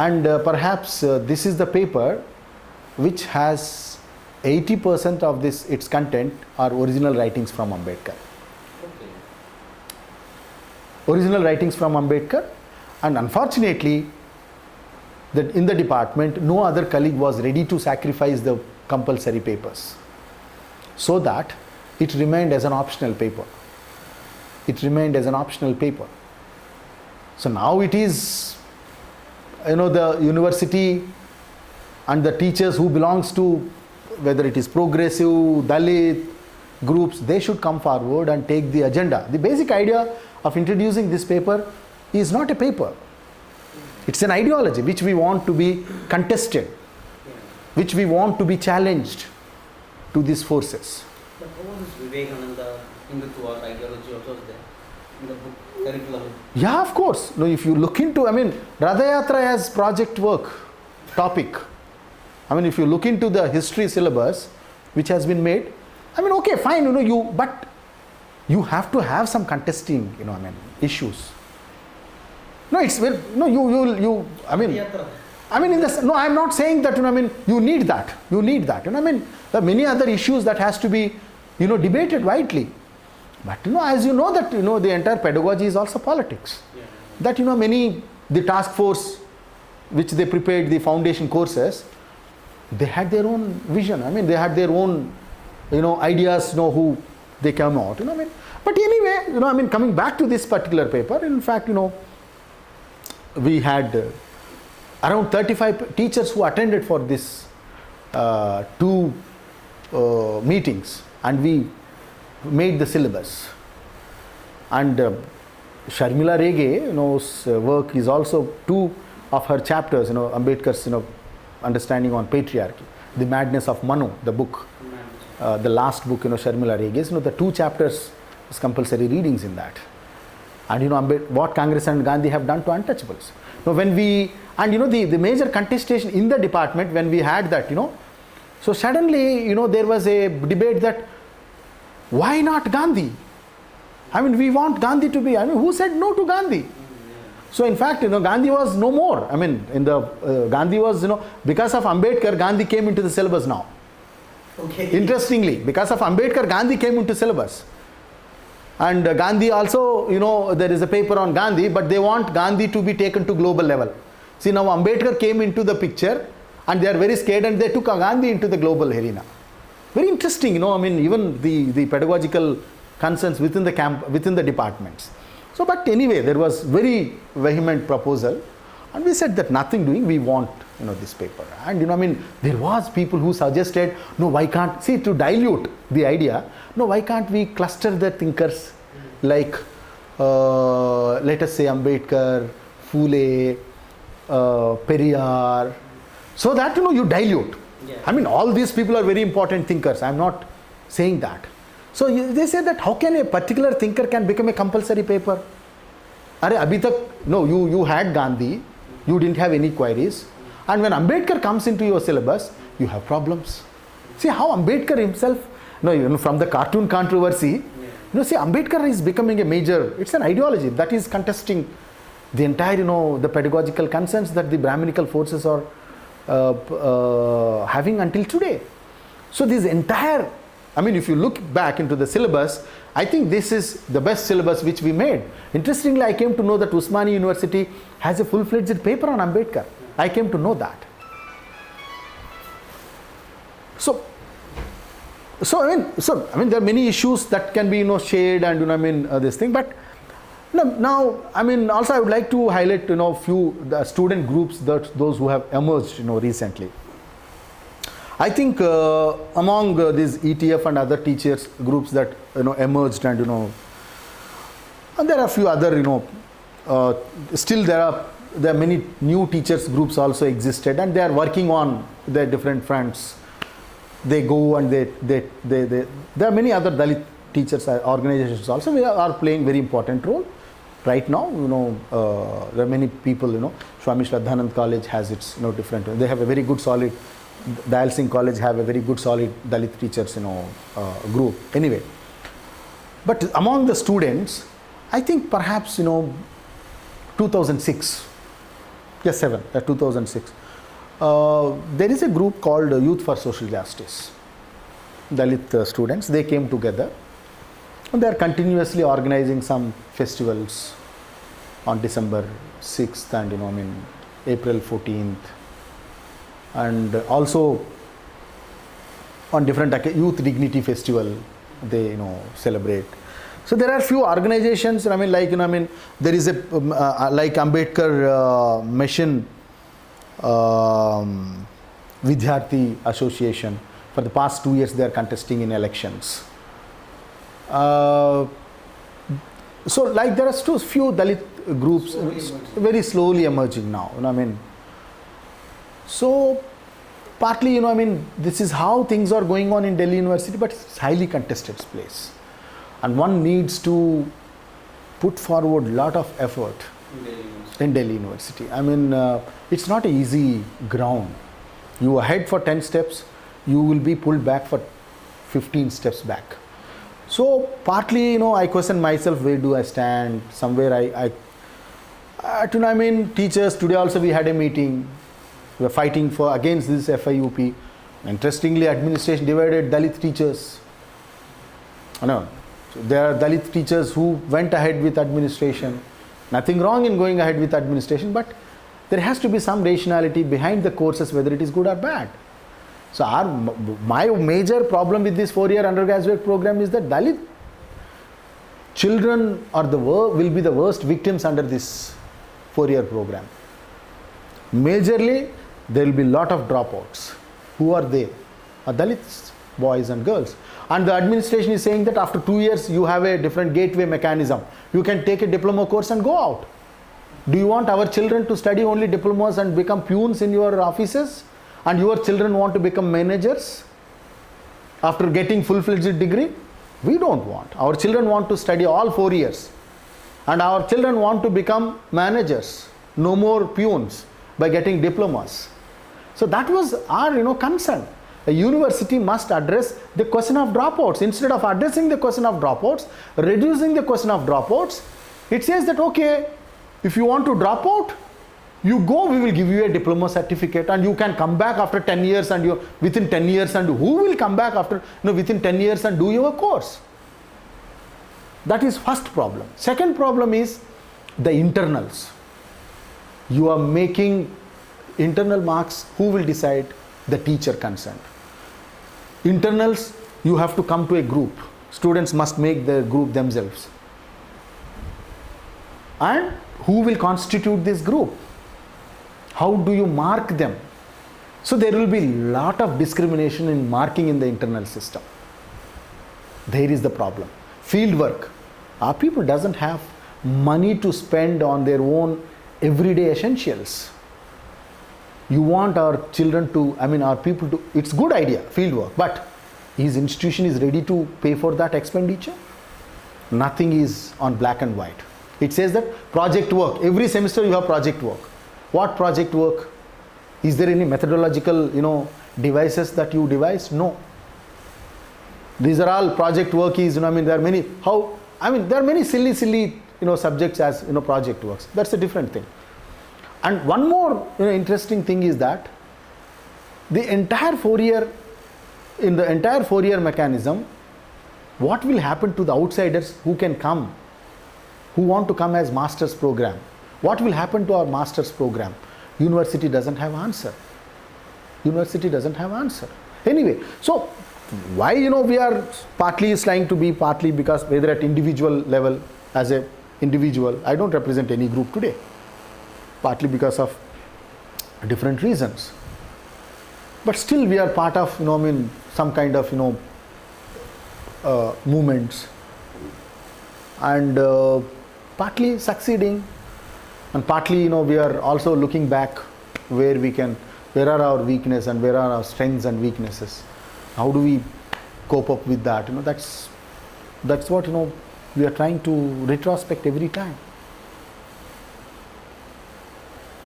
And perhaps this is the paper which has 80% of its content are original writings from Ambedkar. Okay. Original writings from Ambedkar, and unfortunately that in the department no other colleague was ready to sacrifice the compulsory papers, so that it remained as an optional paper. It remained as an optional paper. So now it is, the university and the teachers who belongs to, whether it is progressive, Dalit groups, they should come forward and take the agenda. The basic idea of introducing this paper is not a paper. It's an ideology which we want to be contested, which we want to be challenged to these forces. But how was this Vivekananda Hindutva ideology also there in the book curriculum? Yeah, of course. No, if you look into, Ratha Yatra has project work topic. If you look into the history syllabus which has been made, okay, fine, but you have to have some contesting, issues. No, it's well, no, I'm not saying that, you need that. You need that. There are many other issues that has to be, debated widely. But, as you know that, the entire pedagogy is also politics. Yeah. That, the task force which they prepared, the foundation courses, they had their own vision. They had their own, ideas, who they came out. But anyway, coming back to this particular paper, in fact, we had around 35 teachers who attended for this two meetings, and we made the syllabus. And Sharmila Rege, work is also two of her chapters, Ambedkar's, understanding on patriarchy, The Madness of Manu, the book, the last book, Sharmila Rege's, the two chapters is compulsory readings in that. And what Congress and Gandhi have done to untouchables. When we, and the major contestation in the department when we had that, so suddenly, there was a debate that why not Gandhi? We want Gandhi to be, who said no to Gandhi? So in fact, Gandhi was no more. Gandhi was, because of Ambedkar, Gandhi came into the syllabus now. Okay. Interestingly, because of Ambedkar, Gandhi came into syllabus. And Gandhi also, there is a paper on Gandhi, but they want Gandhi to be taken to global level. See, now Ambedkar came into the picture and they are very scared and they took Gandhi into the global arena. Very interesting, even the pedagogical concerns within the within the departments. So, but anyway, there was very vehement proposal and we said that nothing doing, we want, this paper. And, there was people who suggested, no, why can't, see, to dilute the idea, no, why can't we cluster the thinkers like, let us say Ambedkar, Phule, Periyar, so that, you dilute. Yeah. All these people are very important thinkers. I am not saying that. So they say that how can a particular thinker can become a compulsory paper? No, you had Gandhi, you didn't have any queries. And when Ambedkar comes into your syllabus, you have problems. See how Ambedkar himself, from the cartoon controversy, see Ambedkar is becoming a major, it's an ideology that is contesting the entire, the pedagogical concerns that the Brahminical forces are having until today. So this entire, if you look back into the syllabus, I think this is the best syllabus which we made. Interestingly, I came to know that Usmania University has a full-fledged paper on Ambedkar. I came to know that. So there are many issues that can be, shared and, this thing, but now, also I would like to highlight, few the student groups, those who have emerged, recently. I think among these ETF and other teachers groups that, emerged and, and there are a few other, still there are many new teachers groups also existed and they are working on their different fronts. They go and there are many other Dalit teachers organizations also are playing very important role. Right now, there are many people, Swami Shraddhanand College has its, different, they have a very good solid, Dayal Singh College have a very good solid Dalit teachers, group. Anyway, but among the students, I think perhaps, 2006, Yes, 7, 2006. There is a group called Youth for Social Justice. Dalit students, they came together and they are continuously organizing some festivals on December 6th and April 14th, and also on different Youth Dignity Festival they celebrate. So there are few organizations, there is a like Ambedkar Mission Vidyarthi Association. For the past 2 years they are contesting in elections. So like there are still few Dalit groups very slowly emerging now. So partly this is how things are going on in Delhi University, but it's highly contested place. And one needs to put forward a lot of effort in Delhi University. It's not an easy ground. You are ahead for 10 steps, you will be pulled back for 15 steps back. So partly, I question myself, where do I stand? Somewhere teachers, today also we had a meeting. We are fighting against this FIUP. Interestingly, administration divided Dalit teachers. So there are Dalit teachers who went ahead with administration. Nothing wrong in going ahead with administration, but there has to be some rationality behind the courses, whether it is good or bad. So my major problem with this 4-year undergraduate program is that Dalit children will be the worst victims under this 4-year program. Majorly, there will be a lot of dropouts. Who are they? Dalits, boys and girls. And the administration is saying that after 2 years you have a different gateway mechanism. You can take a diploma course and go out. Do you want our children to study only diplomas and become peons in your offices? And your children want to become managers after getting full-fledged degree? We don't want. Our children want to study all 4 years. And our children want to become managers. No more peons by getting diplomas. So that was our concern. A university must address the question of dropouts. Instead of addressing the question of dropouts, reducing the question of dropouts, it says that okay, if you want to drop out, you go, we will give you a diploma certificate and you can come back after 10 years and within 10 years, and who will come back after within 10 years and do your course? That is first problem. Second problem is the internals. You are making internal marks, who will decide? The teacher concerned. Internals, you have to come to a group. Students must make the group themselves. And who will constitute this group? How do you mark them? So there will be a lot of discrimination in marking in the internal system. There is the problem. Field work. Our people doesn't have money to spend on their own everyday essentials. You want our children to, our people to, it's good idea, field work, but his institution is ready to pay for that expenditure? Nothing is on black and white. It says that project work, every semester you have project work. What project work? Is there any methodological, devices that you devise? No. These are all project work is, there are many, there are many silly, subjects as, project works. That's a different thing. And one more interesting thing is that the entire 4-year mechanism, what will happen to the outsiders who can come, who want to come as master's program? What will happen to our master's program? University doesn't have answer. University doesn't have answer. Anyway, so why we are partly trying to be, partly because whether at individual level, as a individual, I don't represent any group today. Partly because of different reasons, but still we are part of some kind of movements, and partly succeeding, and partly we are also looking back where are our weaknesses and where are our strengths and weaknesses. How do we cope up with that? That's what we are trying to retrospect every time.